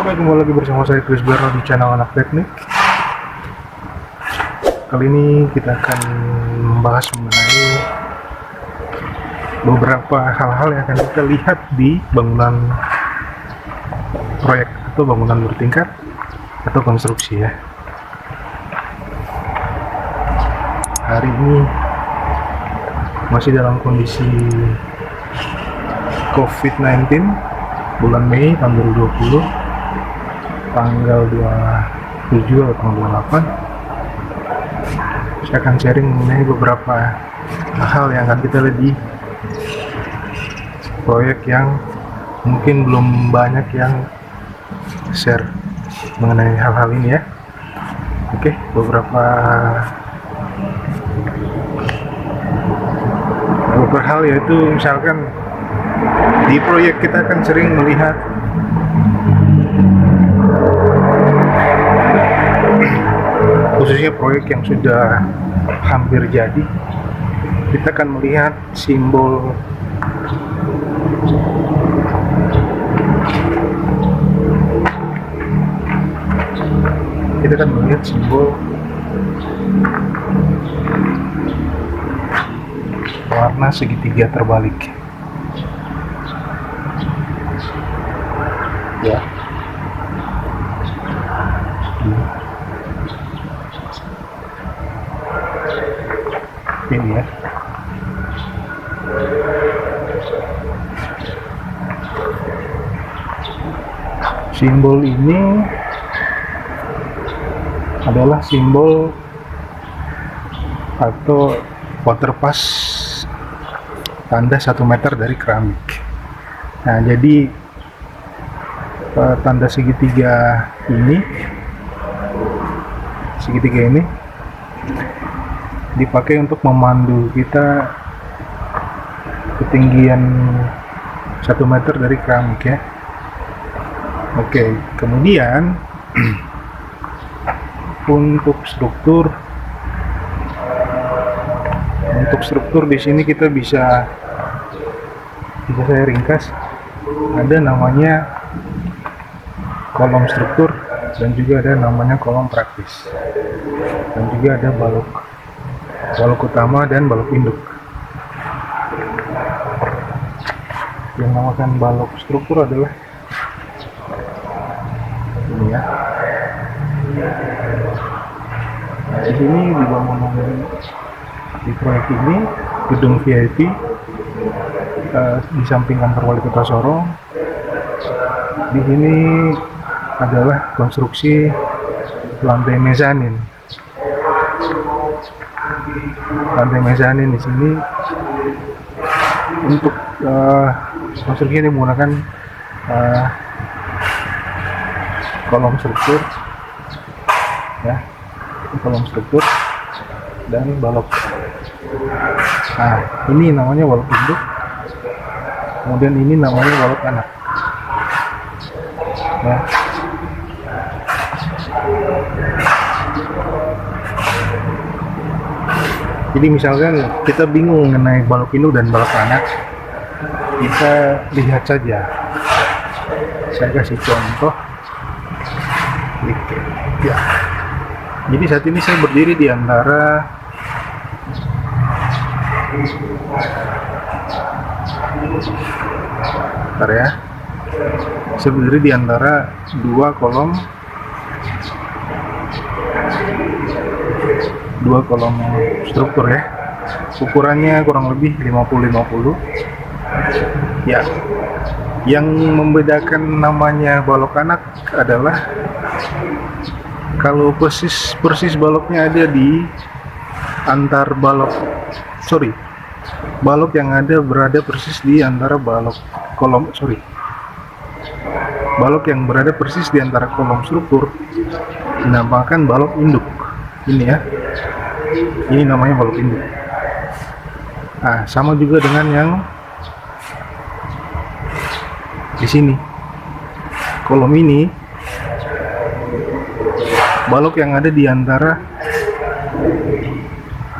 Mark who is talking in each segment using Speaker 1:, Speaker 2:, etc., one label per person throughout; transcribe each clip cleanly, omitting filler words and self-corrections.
Speaker 1: Oke, kembali lagi bersama saya Chris Berno di channel Anak Teknik. Kali ini kita akan membahas mengenai beberapa hal-hal yang akan kita lihat di bangunan proyek atau bangunan bertingkat atau konstruksi ya. Hari ini masih dalam kondisi COVID-19 bulan Mei tahun 2020, tanggal 27 atau tanggal 28. Saya akan sharing mengenai beberapa hal yang akan kita lihat di proyek yang mungkin belum banyak yang share mengenai hal-hal ini ya. Oke, beberapa hal yaitu misalkan di proyek kita akan sering melihat khususnya proyek yang sudah hampir jadi, kita akan melihat simbol warna segitiga terbalik ya. Ini ya, simbol ini adalah simbol atau water pass tanda 1 meter dari keramik. Nah, jadi tanda segitiga ini dipakai untuk memandu kita ketinggian 1 meter dari keramik ya. Oke, kemudian untuk struktur di sini kita bisa saya ringkas, ada namanya kolom struktur dan juga ada namanya kolom praktis, dan juga ada balok utama dan balok induk. Yang namakan balok struktur adalah ini ya. Nah, di sini di bangunan di proyek ini gedung VIP di samping kantor wali kota Sorong. Di sini adalah konstruksi lantai mezanin. Lantai mezanin di sini untuk konstruksi ini menggunakan kolom struktur ya, kolom struktur dan balok. Nah, ini namanya balok induk, kemudian ini namanya balok anak ya. Jadi misalkan kita bingung mengenai balok induk dan balok anak, kita lihat saja. Saya kasih contoh ya. Jadi saat ini saya berdiri di antara dua kolom struktur ya. Ukurannya kurang lebih 50-50 ya. Yang membedakan namanya balok anak adalah kalau persis baloknya ada di antar balok yang berada persis di antara balok kolom struktur dinamakan balok induk. Ini ya, ini namanya balok induk. Nah, sama juga dengan yang di sini, kolom ini, balok yang ada di antara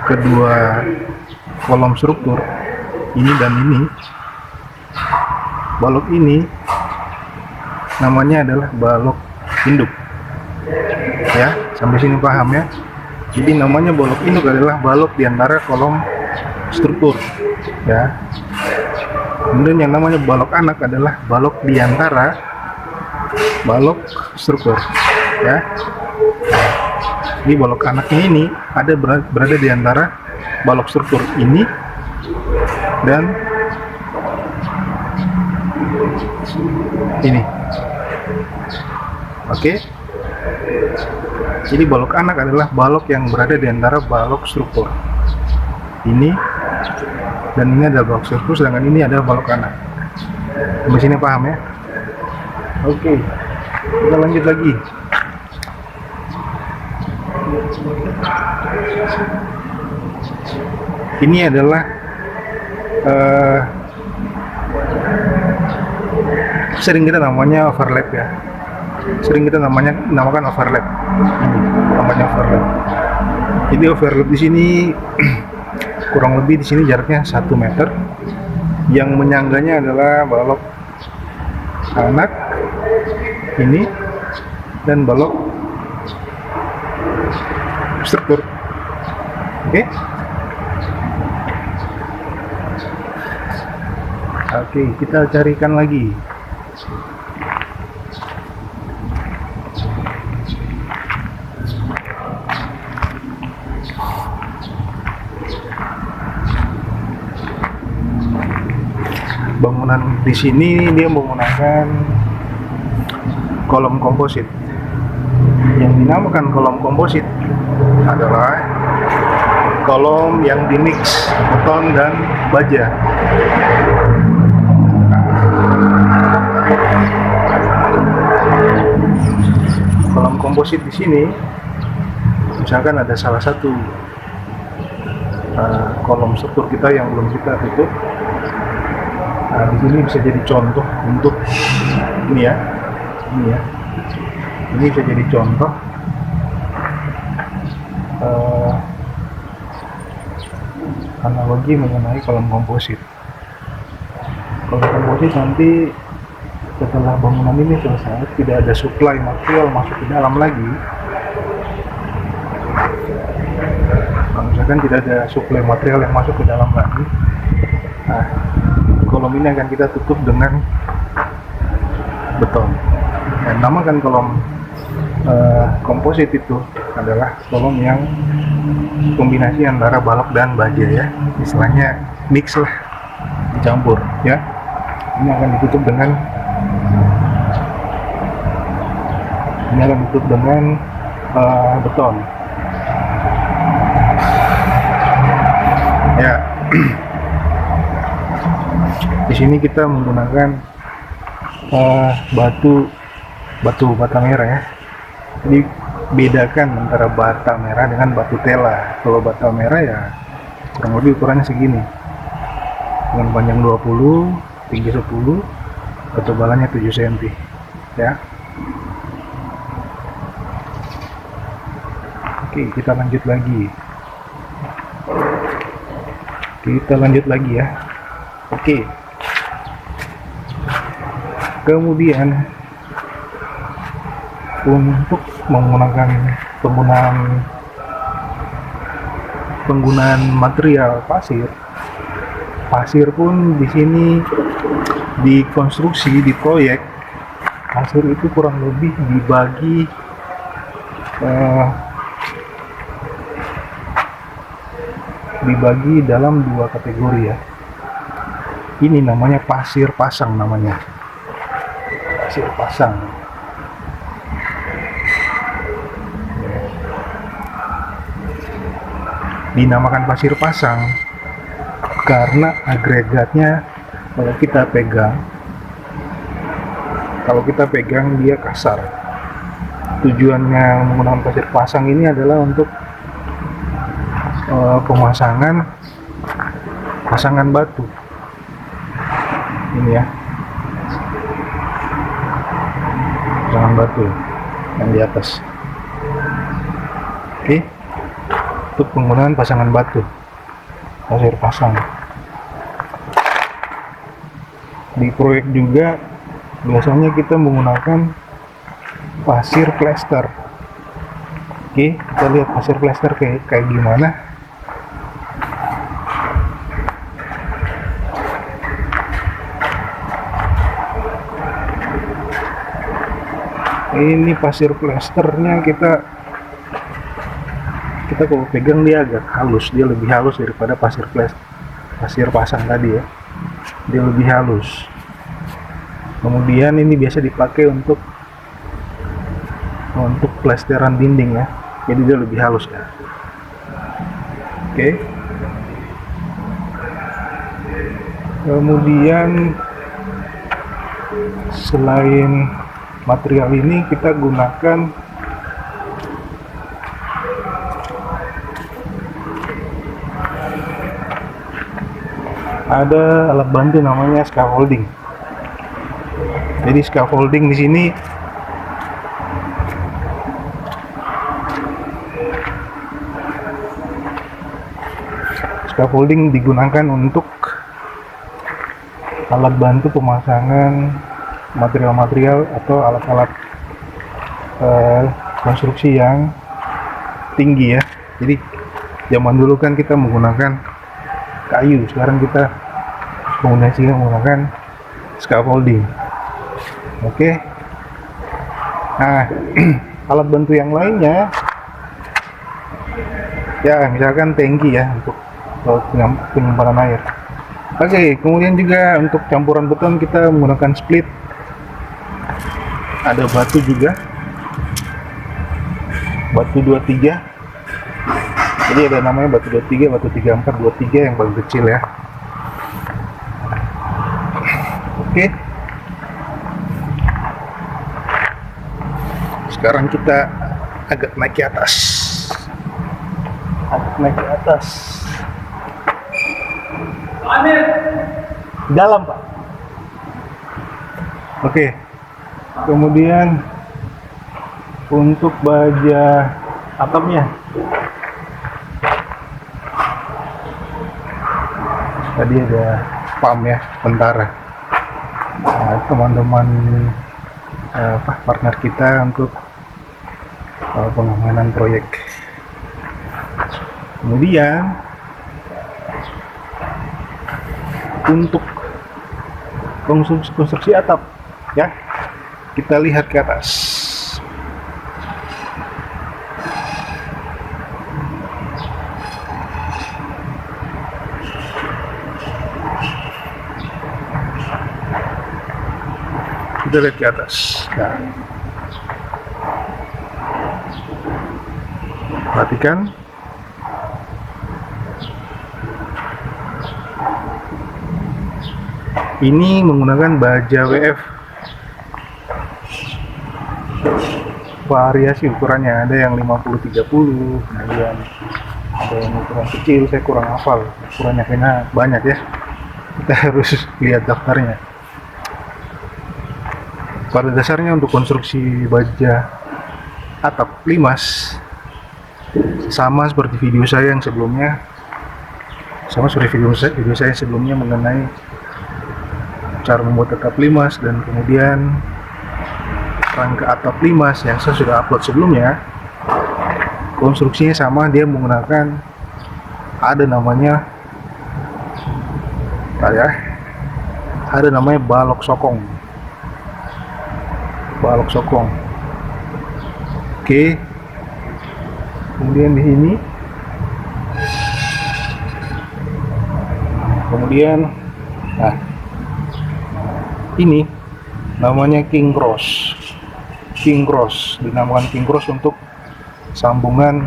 Speaker 1: kedua kolom struktur ini dan ini, balok ini namanya adalah balok induk. Ya, sampai sini paham ya? Jadi namanya balok induk adalah balok di antara kolom struktur. Ya. Kemudian yang namanya balok anak adalah balok di antara balok struktur. Ya. Jadi balok anak ini ada berada di antara balok struktur ini dan ini. Oke. Jadi balok anak adalah balok yang berada di antara balok struktur ini dan ini adalah balok struktur, sedangkan ini adalah balok anak. Sampai sini paham ya? Oke, kita lanjut lagi. Ini adalah sering kita namanya overlap ya. Sering kita namakan overlap. Ini namanya overlap. Jadi overlap di sini kurang lebih di sini jaraknya 1 meter. Yang menyangganya adalah balok anak ini dan balok struktur. Oke. Oke, kita carikan lagi. Bangunan di sini dia menggunakan kolom komposit. Yang dinamakan kolom komposit adalah kolom yang dimix beton dan baja. Kolom komposit di sini, misalkan ada salah satu kolom struktur kita yang belum kita tutup. Nah, di sini bisa jadi contoh untuk ini ya. Ini bisa jadi contoh analogi mengenai kolom komposit. Kolom komposit nanti setelah bangunan ini selesai, tidak ada supply material masuk ke dalam lagi. Kalau misalkan tidak ada supply material yang masuk ke dalam lagi, nah, kolom ini akan kita tutup dengan beton. Dan namakan kolom komposit itu adalah kolom yang kombinasi antara balok dan baja ya, istilahnya mix lah, dicampur ya. Ini akan ditutup dengan beton ya. Di sini kita menggunakan batu bata merah ya. Jadi bedakan antara bata merah dengan batu tela. Kalau bata merah ya kurang lebih ukurannya segini, dengan panjang 20, tinggi 10, ketebalannya 7 cm ya. Oke, kita lanjut lagi ya. Oke, kemudian untuk menggunakan penggunaan material pasir pun di sini dikonstruksi, di proyek pasir itu kurang lebih dibagi dalam 2 kategori ya. Ini namanya pasir pasang namanya. Pasir pasang. Dinamakan pasir pasang karena agregatnya kalau kita pegang dia kasar. Tujuannya menggunakan pasir pasang ini adalah untuk pasangan batu ini ya, pasangan batu yang di atas. Oke, untuk penggunaan pasangan batu pasir pasang di proyek juga biasanya kita menggunakan pasir plester. Oke, kita lihat pasir plester kayak gimana. Ini pasir plesternya kita kalau pegang dia agak halus, dia lebih halus daripada pasir pasang tadi ya, dia lebih halus. Kemudian ini biasa dipakai untuk plesteran dinding ya, jadi dia lebih halus ya. Oke. Kemudian selain material ini kita gunakan ada alat bantu namanya scaffolding. Jadi scaffolding di sini digunakan untuk alat bantu pemasangan material-material atau alat-alat konstruksi yang tinggi ya. Jadi zaman dulu kan kita menggunakan kayu, sekarang kita menggunakan scaffolding. Oke. Nah, alat bantu yang lainnya ya misalkan tangki ya untuk penyimpanan air. Oke, kemudian juga untuk campuran beton kita menggunakan split. Ada batu juga, batu 23. Jadi ada namanya batu 23, batu 34, 23 yang paling kecil ya. Oke. Sekarang kita agak naik ke atas. Dalam, Pak. Oke. Kemudian untuk baja atapnya tadi ada pam ya, Pentara. Nah, teman-teman partner kita untuk pengamanan proyek. Kemudian untuk konstruksi atap ya, kita lihat ke atas. Kita lihat ke atas. Nah, perhatikan ini menggunakan baja WF. Variasi ukurannya, ada yang 50-30, kemudian ada yang ukuran kecil, saya kurang hafal ukurannya karena banyak ya, kita harus lihat daftarnya. Pada dasarnya untuk konstruksi baja atap limas sama seperti video saya yang sebelumnya, mengenai cara membuat atap limas dan kemudian rangka atap limas yang saya sudah upload sebelumnya. Konstruksinya sama, dia menggunakan ada namanya balok sokong. Oke. Kemudian di sini ini namanya king cross, dinamakan king cross untuk sambungan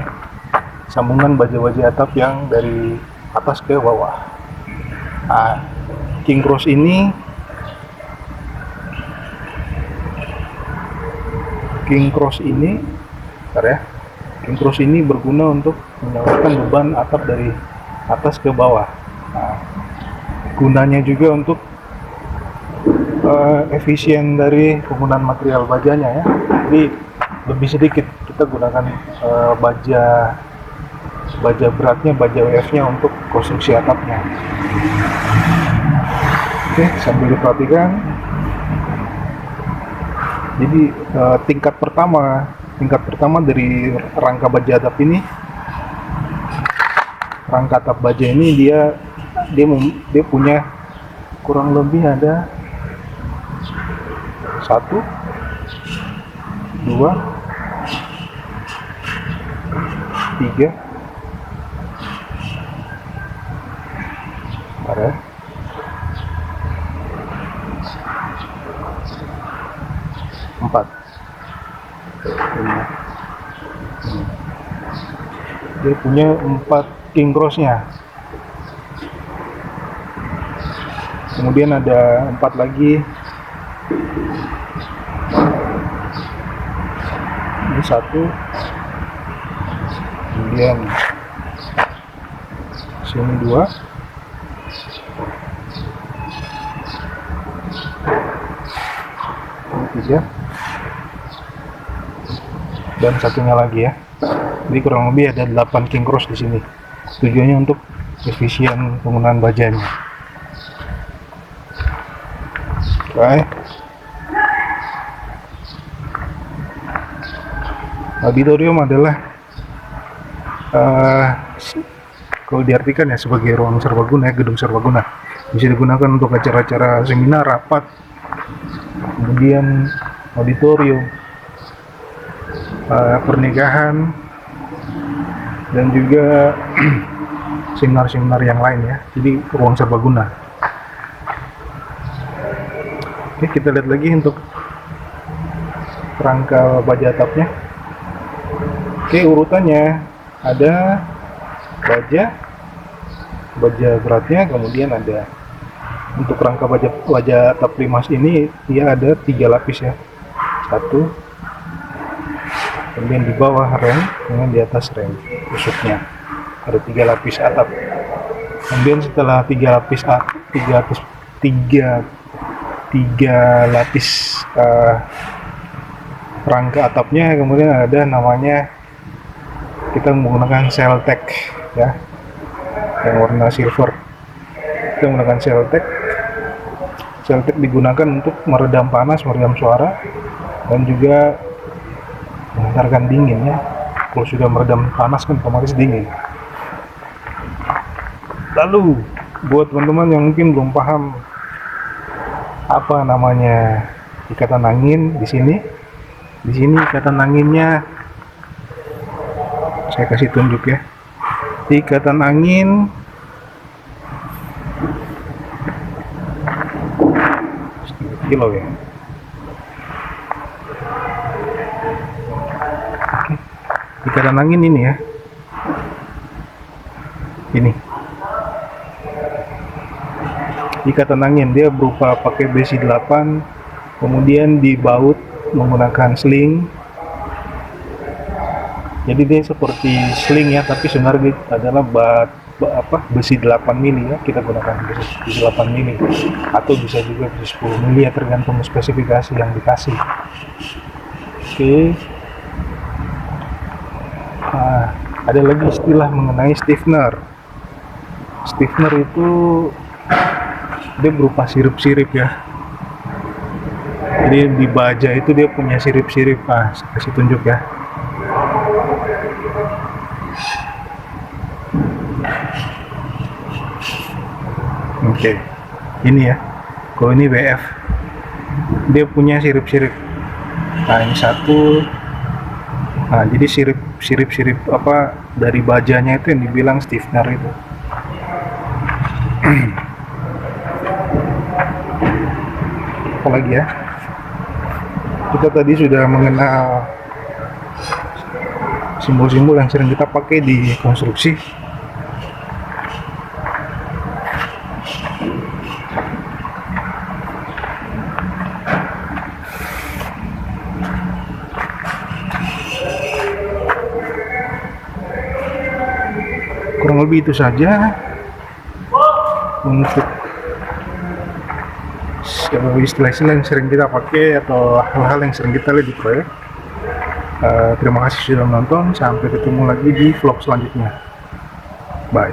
Speaker 1: baja-baja atap yang dari atas ke bawah. Nah, king cross ini berguna untuk menyalurkan beban atap dari atas ke bawah. Nah, gunanya juga untuk efisien dari penggunaan material bajanya ya. Jadi lebih sedikit kita gunakan baja beratnya, baja WF-nya untuk konstruksi atapnya. Oke, sambil diperhatikan Jadi tingkat pertama dari rangka baja atap ini, rangka atap baja ini dia punya kurang lebih ada 1, 2, 3, ada 4, 5. Dia punya 4 king crossnya. Kemudian ada 4 lagi. Ini 1. Kemudian sini 2. Ini 3. Dan satunya lagi ya. Jadi kurang lebih ada 8 king cross di sini. Tujuannya untuk efisien penggunaan bajanya. Oke. Auditorium adalah kalau diartikan ya sebagai ruang serbaguna, gedung serbaguna. Bisa digunakan untuk acara-acara seminar, rapat, kemudian auditorium, pernikahan, dan juga seminar-seminar yang lain ya. Jadi ruang serbaguna. Oke, kita lihat lagi untuk rangka baja atapnya. Oke, urutannya ada baja beratnya, kemudian ada untuk rangka baja atap Limas ini dia ada 3 lapis ya. 1, kemudian di bawah rem, kemudian di atas rem tusuknya ada 3 lapis atap. Kemudian setelah 3 lapis rangka atapnya, kemudian ada namanya, kita menggunakan Seltek ya, yang warna silver. Kita menggunakan Seltek. Seltek digunakan untuk meredam panas, meredam suara, dan juga menghantarkan dingin ya. Kalau sudah meredam panas kan otomatis dingin. Lalu buat teman-teman yang mungkin belum paham apa namanya ikatan angin di sini ikatan anginnya saya kasih tunjuk ya. Ikatan angin kilo ya. Ikatan angin ini ya. Ini. Ikatan angin dia berupa pakai besi 8, kemudian dibaut menggunakan sling. Jadi dia seperti sling ya, tapi sebenarnya adalah besi 8 mili ya. Kita gunakan besi 8 mili atau bisa juga besi 10 mili ya, tergantung spesifikasi yang dikasih. Oke. Ada lagi istilah mengenai stiffener. Stiffener itu dia berupa sirip-sirip ya. Jadi di baja itu dia punya sirip-sirip. Saya kasih tunjuk ya. Oke, ini ya. Kalau ini WF, dia punya sirip-sirip. Nah ini 1. Nah jadi sirip-sirip apa dari bajanya itu yang dibilang stiffener itu. Apalagi ya, kita tadi sudah mengenal simbol-simbol yang sering kita pakai di konstruksi. Kurang lebih itu saja untuk istilah-istilah yang sering kita pakai atau hal-hal yang sering kita lihat di proyek. Terima kasih sudah menonton, sampai ketemu lagi di vlog selanjutnya. Bye.